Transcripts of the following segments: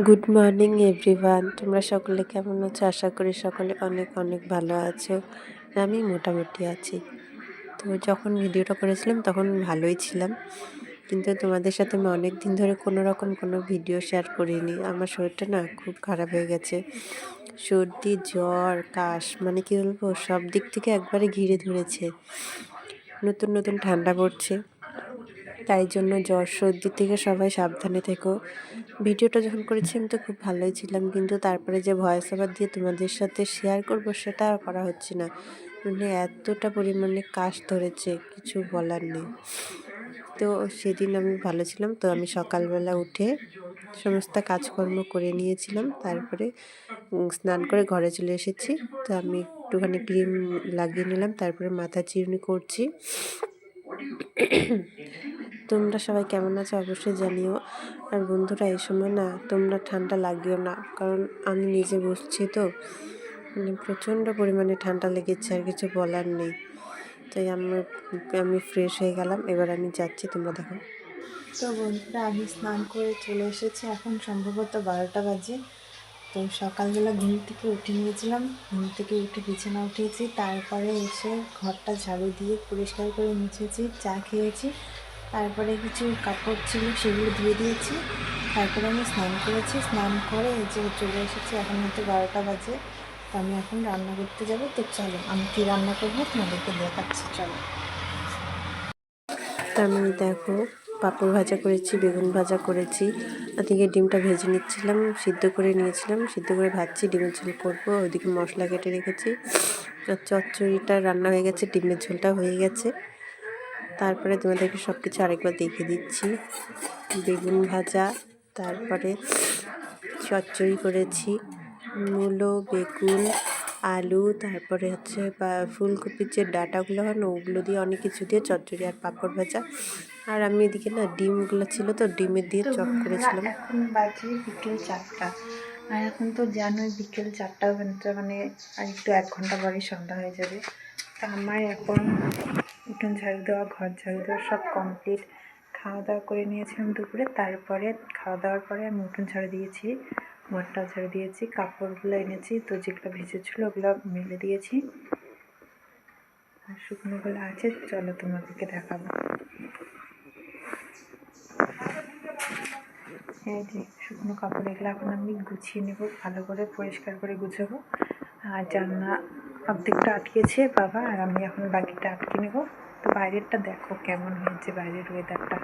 Good morning everyone, তোমরা সকলে কেমন আছো? আশা করি সকলে অনেক অনেক ভালো আছো। আমি মোটামুটি আছি। তো যখন ভিডিওটা করেছিলাম তখন ভালোই ছিলাম, কিন্তু তোমাদের সাথে আমি অনেক দিন ধরে কোনো ভিডিও শেয়ার করিনি। আমার শরীরটা না খুব খারাপ হয়ে গেছে। সর্দি, জ্বর, কাশ, মানে কি বলবো, সব দিক থেকে একবারে ঘিরে ধরেছে। নতুন নতুন ঠান্ডা পড়ছে, তাই জন্য জ্বর সর্দি থেকে সবাই সাবধানে থেকো। ভিডিওটা যখন করেছি আমি তো খুব ভালোই ছিলাম, কিন্তু তারপরে যে ভয়েস ওভার দিয়ে তোমাদের সাথে শেয়ার করব সেটা আর করা হচ্ছে না। মানে এতটা পরিমাণে কাশ ধরেছে, কিছু বলার নেই। তো সেদিন আমি ভালো ছিলাম, তো আমি সকালবেলা উঠে সমস্ত কাজকর্ম করে নিয়েছিলাম। তারপরে স্নান করে ঘরে চলে এসেছি। তো আমি একটুখানি ক্রিম লাগিয়ে নিলাম, তারপরে মাথা চিরুনি করছি। তোমরা সবাই কেমন আছো অবশ্যই জানিও। আর বন্ধুরা, এই সময় না তোমরা ঠান্ডা লাগিও না, কারণ আমি নিজে বুঝছি তো, মানে প্রচণ্ড পরিমাণে ঠান্ডা লেগেছে, আর কিছু বলার নেই। তাই আমি ফ্রেশ হয়ে গেলাম, এবার আমি যাচ্ছি, তোমরা দেখো। তো বন্ধুরা, আমি স্নান করে চলে এসেছি, এখন সম্ভবত 12টা বাজে। তো সকালবেলা ঘুম থেকে উঠে নিয়েছিলাম, ঘুম থেকে উঠে বিছানা উঠিয়েছি, তারপরে এসে ঘরটা ঝাড়ু দিয়ে পরিষ্কার করে মুছেছি, চা খেয়েছি, তারপরে কিছু কাপড় ছিল সেগুলো ধুয়ে দিয়েছি, তারপরে আমি স্নান করেছি, স্নান করে এই যে চলে এসেছি। এখন হয়তো 12টা বাজে। তো আমি এখন রান্না করতে যাবো। তো চলো, আমি কী রান্না করবো তোমাদেরকে দেখাচ্ছি, চলো। আমি দেখো, পাঁপড় ভাজা করেছি, বেগুন ভাজা করেছি, ওদিকে ডিমটা ভেজে নিচ্ছিলাম, সিদ্ধ করে নিয়েছিলাম, সিদ্ধ করে ভাজছি, ডিমের ঝোল করবো। ওইদিকে মশলা কেটে রেখেছি, আর চচ্চড়িটা রান্না হয়ে গেছে, ডিমের ঝোলটা হয়ে গেছে। তারপরে তোমাদেরকে সব কিছু আরেকবার দেখিয়ে দিচ্ছি। বেগুন ভাজা, তারপরে চচ্চড়ি করেছি, মূলো, বেগুন, আলু, তারপরে হচ্ছে ফুলকপির যে ডাঁটাগুলো হয় না, ওগুলো দিয়ে অনেক কিছু দিয়ে চচ্চড়ি, আর পাঁপড় ভাজা। আর আমি এদিকে না ডিমগুলো ছিল তো, ডিমের দিয়ে চপ করেছিলাম। এখন বাজে বিকেল 4টা, আর এখন তো জানোই বিকেল 4টা মানে আর একটু 1 ঘন্টা পরে সন্ধ্যা হয়ে যাবে। তা আমার এখন উঠোন ঝাড়ু দেওয়া, ঘর ঝাড়ু দেওয়া সব কমপ্লিট। খাওয়া দাওয়া করে নিয়েছিলাম দুপুরে, তারপরে খাওয়া দাওয়ার পরে আমি উঠোন ঝাড়ু দিয়েছি, ঘরটা ঝাড়ু দিয়েছি, কাপড়গুলো এনেছি, তো যেগুলো ভেজেছিলো ওগুলো মেলে দিয়েছি, আর শুকনোগুলো আছে, চলো তোমাদেরকে দেখাবো। এই যে শুকনো কাপড়, এগুলো এখন আমি গুছিয়ে নেব, ভালো করে পরিষ্কার করে গুছাবো। আর জানলা অর্ধেকটা আটকেছে বাবা, আর আমি এখন বাকিটা আটকে নেব। তো বাইরেরটা দেখো কেমন হয়েছে, বাইরের ওয়েদারটা।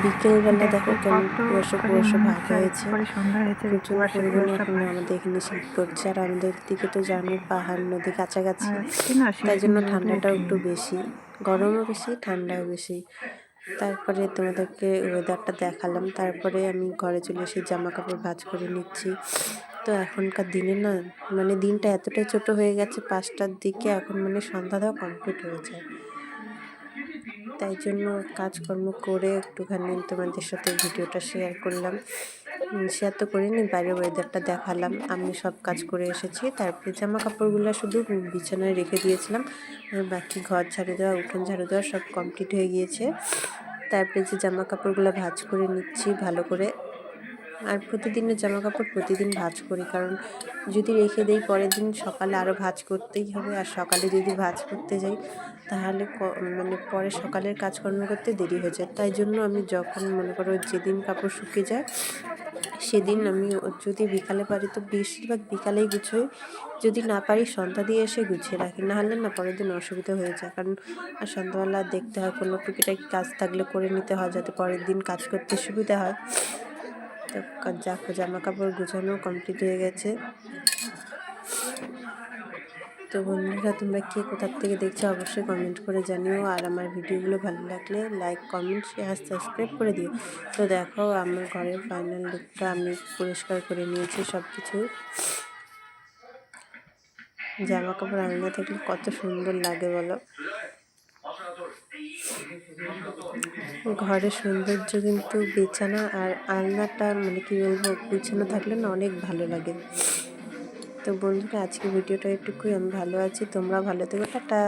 বিকেলবেলা দেখো কেমন কুয়াশা কুয়াশা ভাব হয়েছে, সন্ধ্যা হয়েছে, প্রচুর পরিমাণে এখন আমাদের এখানে শীত পড়ছে। আর আমাদের দিকে তো জানোই পাহাড় নদী কাছাকাছি, তাই জন্য ঠান্ডাটাও একটু বেশি, গরমও বেশি, ঠান্ডাও বেশি। তারপরে তোমাদেরকে ওয়েদারটা দেখালাম, তারপরে আমি ঘরে চলে এসে জামা কাপড় ভাঁজ করে নিচ্ছি। তো এখনকার দিনে না, মানে দিনটা এতটাই ছোট হয়ে গেছে, 5টার দিকে এখন মানে সন্ধ্যা দেওয়া কমপ্লিট হয়ে যায়। তাই জন্য কাজকর্ম করে একটুখানি তোমাদের সাথে ভিডিওটা শেয়ার করলাম। শেয়ার তো করিনি, বাইরের ওয়েদারটা দেখালাম। আমি সব কাজ করে এসেছি, তারপরে জামা কাপড়গুলো শুধু বিছানায় রেখে দিয়েছিলাম, আর বাকি ঘর ঝাড়ু দেওয়া, উঠোন ঝাড়ু দেওয়া সব কমপ্লিট হয়ে গিয়েছে। তারপরে যে জামা কাপড়গুলো ভাঁজ করে নিচ্ছি ভালো করে। আর প্রতিদিনের জামা কাপড় প্রতিদিন ভাঁজ করি, কারণ যদি রেখে দেই পরের দিন সকালে আরও ভাঁজ করতেই হবে, আর সকালে যদি ভাঁজ করতে যাই তাহলে মানে পরে সকালের কাজকর্ম করতে দেরি হয়ে যায়। তাই জন্য আমি যখন মনে করো যেদিন কাপড় শুকিয়ে যায় সেদিন আমি যদি বিকালে পারি তো বেশিরভাগ বিকালেই গুছোই, যদি না পারি সন্ধ্যা দিয়ে এসে গুছিয়ে রাখি, নাহলে না পরের দিন অসুবিধা হয়ে যায়। কারণ আর সন্ধ্যাবেলা দেখতে হয়, কোনো টুকিটাকি কাজ থাকলে করে নিতে হয়, যাতে পরের দিন কাজ করতে সুবিধা হয়। তো জামা কাপড় গুছানো কমপ্লিট হয়ে গেছে। তো বন্ধুরা, তোমরা কে কোথার থেকে দেখছো অবশ্যই কমেন্ট করে জানিও, আর আমার ভিডিওগুলো ভালো লাগলে লাইক, কমেন্ট, শেয়ার, সাবস্ক্রাইব করে দিও। তো দেখো আমার ঘরের ফাইনাল লুকটা আমি পরিষ্কার করে নিয়েছি সব কিছু। জামা কাপড় আলনা থাকলে কত সুন্দর লাগে বলো। ঘরের সৌন্দর্য কিন্তু বিছানা আর আলনাটা, মানে কি বলবো, বিছানা থাকলে না অনেক ভালো লাগে। তো বন্ধুরা, আজকে ভিডিওটা এটুকুই। আমি ভালো আছি, তোমরা ভালো থেকো, টাটা।